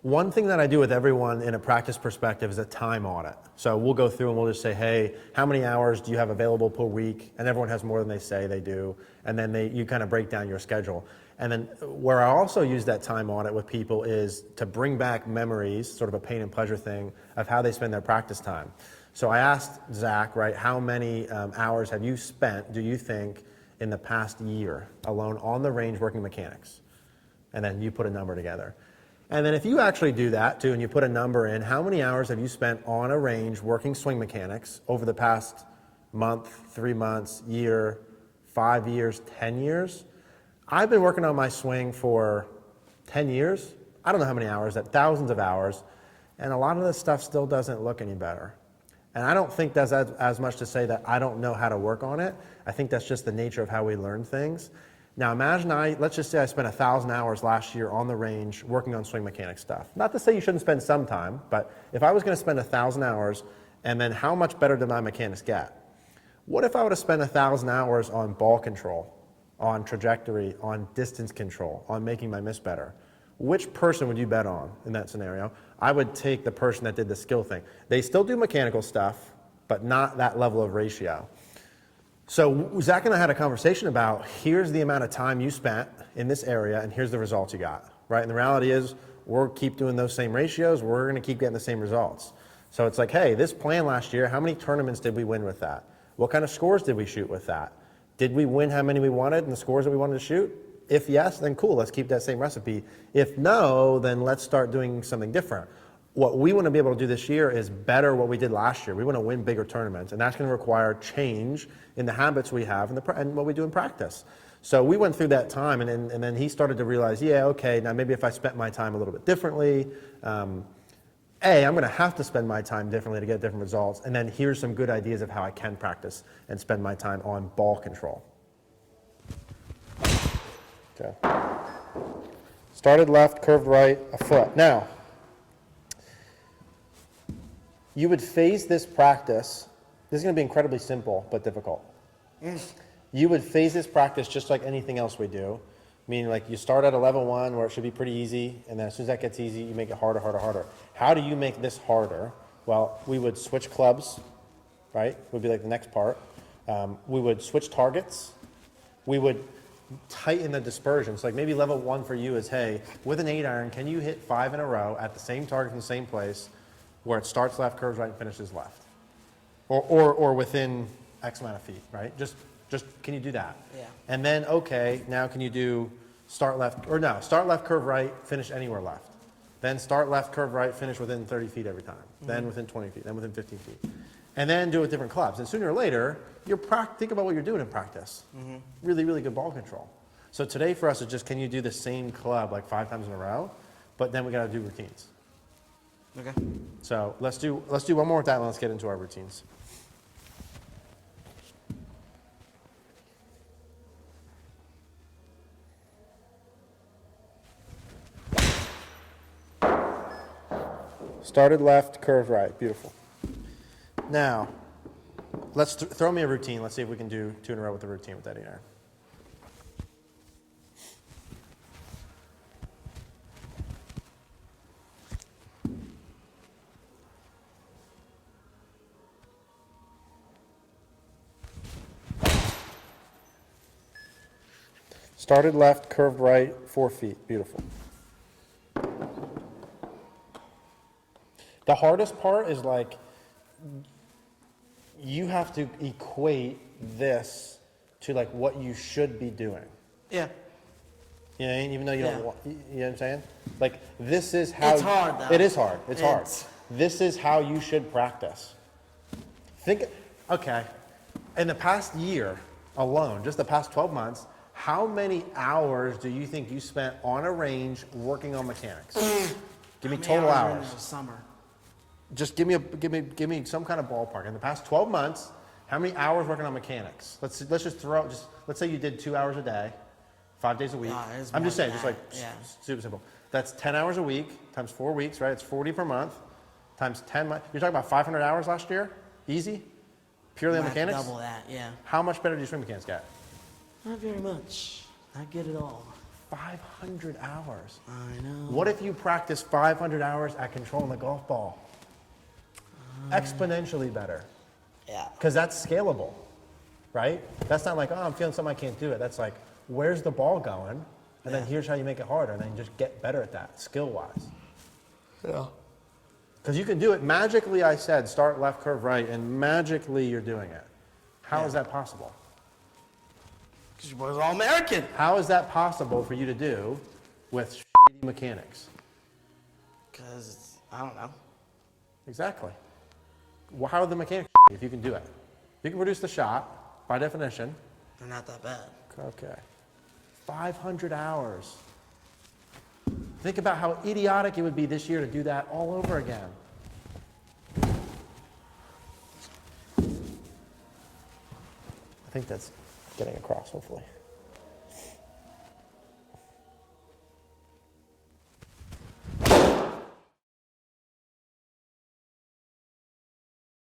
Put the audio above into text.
One thing that I do with everyone in a practice perspective is a time audit. So we'll go through and we'll just say, hey, how many hours do you have available per week? And everyone has more than they say they do. And then you kind of break down your schedule. And then where I also use that time audit with people is to bring back memories, sort of a pain and pleasure thing, of how they spend their practice time. So I asked Zach, right, how many hours have you spent, do you think, in the past year alone on the range working mechanics? And then you put a number together. And then if you actually do that too, and you put a number in, how many hours have you spent on a range working swing mechanics over the past month, 3 months, year, 5 years, 10 years? I've been working on my swing for 10 years. I don't know how many hours, thousands of hours, and a lot of this stuff still doesn't look any better. And I don't think that's as much to say that I don't know how to work on it. I think that's just the nature of how we learn things. Now imagine let's just say I spent 1,000 hours last year on the range working on swing mechanics stuff. Not to say you shouldn't spend some time, but if I was going to spend 1,000 hours, and then how much better did my mechanics get? What if I would have spent 1,000 hours on ball control, on trajectory, on distance control, on making my miss better? Which person would you bet on in that scenario? I would take the person that did the skill thing. They still do mechanical stuff, but not that level of ratio. So Zach and I had a conversation about, here's the amount of time you spent in this area, and here's the results you got, right? And the reality is, we'll keep doing those same ratios, we're gonna keep getting the same results. So it's like, hey, this plan last year, how many tournaments did we win with that? What kind of scores did we shoot with that? Did we win how many we wanted and the scores that we wanted to shoot? If yes, then cool, let's keep that same recipe. If no, then let's start doing something different. What we want to be able to do this year is better what we did last year. We want to win bigger tournaments, and that's going to require change in the habits we have and what we do in practice. So we went through that time, and then he started to realize, yeah, okay, now maybe if I spent my time a little bit differently, I'm going to have to spend my time differently to get different results, and then here's some good ideas of how I can practice and spend my time on ball control. Okay. Started left, curved right, a foot. Now, you would phase this practice. This is going to be incredibly simple, but difficult. You would phase this practice just like anything else we do. Meaning, like, you start at a level 1 where it should be pretty easy, and then as soon as that gets easy, you make it harder, harder, harder. How do you make this harder? Well, we would switch clubs, right? Would be like the next part. We would switch targets. We would tighten the dispersion. So like maybe level 1 for you is, hey, with an 8-iron, can you hit 5 in a row at the same target in the same place, where it starts left, curves right, and finishes left, or within X amount of feet, right? Just can you do that? Yeah. And then, okay, now can you do start left, curve right, finish anywhere left. Then start left, curve right, finish within 30 feet every time. Mm-hmm. Then within 20 feet, then within 15 feet. And then do it with different clubs. And sooner or later, think about what you're doing in practice. Mm-hmm. Really, really good ball control. So today for us is just, can you do the same club like 5 times in a row? But then we got to do routines. Okay. So let's do one more with that, and let's get into our routines. Started left, curved right. Beautiful. Now, let's throw me a routine. Let's see if we can do 2 in a row with a routine with that 8-iron. Started left, curved right, 4 feet. Beautiful. The hardest part is like, you have to equate this to like what you should be doing. Yeah. You know, even though you don't want, you know what I'm saying? Like, this is how. It's hard though. It is hard. It's hard. This is how you should practice. Okay, in the past year alone, just the past 12 months, how many hours do you think you spent on a range working on mechanics? Give me total hours. Summer. Just give me some kind of ballpark. In the past 12 months, how many hours working on mechanics? Let's say you did 2 hours a day, 5 days a week. I'm just saying, just like super simple. That's 10 hours a week times 4 weeks, right? It's 40 per month times 10 months. You're talking about 500 hours last year? Easy? Purely on mechanics? Double that, yeah. How much better do you swing mechanics get? Not very much. I get it all. 500 hours. I know. What if you practice 500 hours at controlling the golf ball? Exponentially better. Yeah. Because that's scalable, right? That's not like, oh, I'm feeling something, I can't do it. That's like, where's the ball going? And then here's how you make it harder, and then just get better at that, skill-wise. Yeah. Because you can do it. Magically, I said, start left, curve right, and magically you're doing it. How is that possible? Because your boy's All-American. How is that possible for you to do with shitty mechanics? Because, I don't know. Exactly. Well, how are the mechanics if you can do it? You can produce the shot, by definition. They're not that bad. Okay. 500 hours. Think about how idiotic it would be this year to do that all over again. I think that's getting across, hopefully.